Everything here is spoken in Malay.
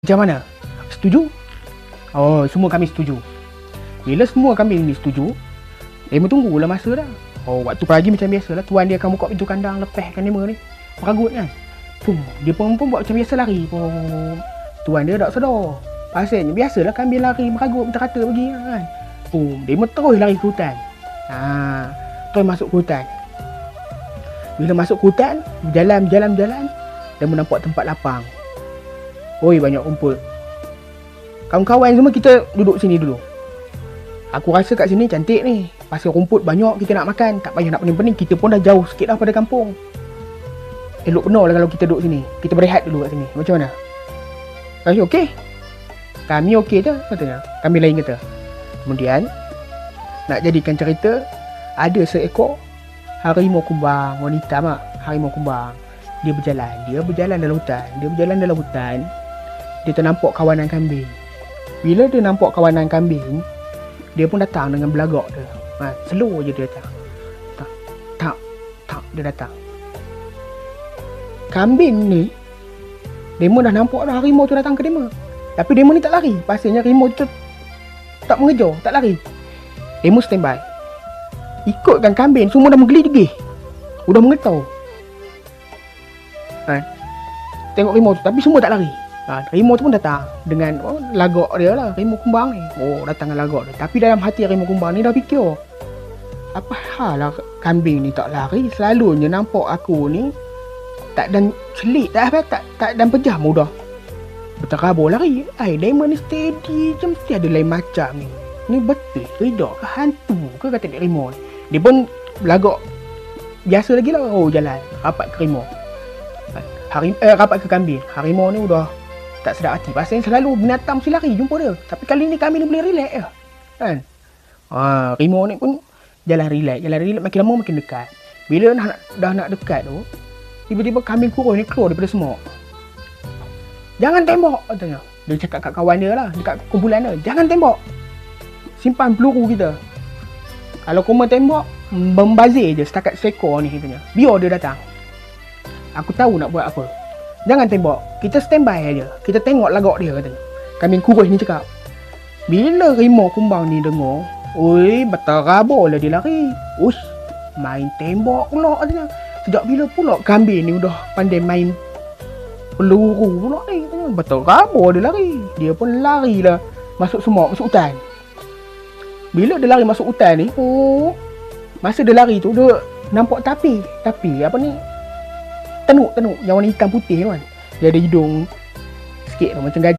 Macam mana? Setuju? Oh, semua kami setuju. Bila semua kami ni setuju, Demo tunggulah masa dah. Oh, waktu pagi macam biasa lah. Tuan dia akan buka pintu kandang, lepaskan Demo ni. Meragut kan. Pum, dia pun buat macam biasa lari. Pum. Tuan dia tak sedar. Pasalnya biasalah kambing lari meragut macam kata pergi kan. Pum, Demo terus lari ke hutan. Terus masuk ke hutan. Bila masuk ke hutan, berjalan. Demo nampak tempat lapang. Oi, banyak rumput. Kawan-kawan semua kita duduk sini dulu. Aku rasa kat sini cantik ni. Pasal rumput banyak kita nak makan. Tak payah nak pening-pening. Kita pun dah jauh sikit dah pada kampung. Elok benar lah kalau kita duduk sini. Kita berehat dulu kat sini. Macam mana? Kami okey? Kami okey je katanya. Kami lain kata. Kemudian nak jadikan cerita, ada seekor harimau kumbang. Wanita mak. Harimau kumbang. Dia berjalan dalam hutan. Dia ternampak kawanan kambing. Bila dia nampak kawanan kambing, dia pun datang dengan belagak dia. Slow je dia datang. Tak, dia datang. Kambing ni, Demo dah nampak dah harimau tu datang ke Demo. Tapi Demo ni tak lari. Pasalnya harimau tu tak mengejar, tak lari. Demo standby. Ikutkan kambing, semua dah menggeli-geli. Udah mengetau. Tengok harimau tu, tapi semua tak lari. Harimau tu pun datang dengan lagak dia lah, harimau kumbang ni. Datang dengan lagak dia. Tapi dalam hati harimau kumbang ni dah fikir, apa hal lah kambing ni tak lari. Selalunya nampak aku ni tak dan celik, tak dan pejam mudah. Berterabur lari. Diamond ni steady je, mesti ada lain macam ni. Ni betul ke tidak ke hantu ke kata dia harimau ni. Dia pun lagak biasa lagi lah. Jalan rapat ke harimau. Rapat ke kambing. Harimau ni udah tak sedap hati. Pasal selalu binatang mesti lari jumpa dia. Tapi kali ni kami ni boleh relax je. Kan? Harimau ni pun jalan relax. Makin lama makin dekat. Bila dah nak dekat tu, tiba-tiba kambing kurus ni keluar daripada semua. Jangan tembak katanya. Dia cakap kat kawan dia lah, dekat kumpulan dia. Jangan tembak. Simpan peluru kita. Kalau kau tembak, membazir je setakat seekor ni katanya. Biar dia datang. Aku tahu nak buat apa. Jangan tembak. Kita standby aja. Kita tengok lagak dia katanya. Kambing kurus ni cakap. Bila harimau kumbang ni dengar, berterabur lah dia lari. Main tembak pula katanya. Sejak bila pula kambing ni udah pandai main peluru pula ni katanya. Berterabur dia lari. Dia pun lari lah masuk semak, masuk hutan. Bila dia lari masuk hutan ni, masa dia lari tu dia nampak tapi apa ni, tenuk yang warna hitam putih tu kan. Dia ada hidung sikit tu macam gajah.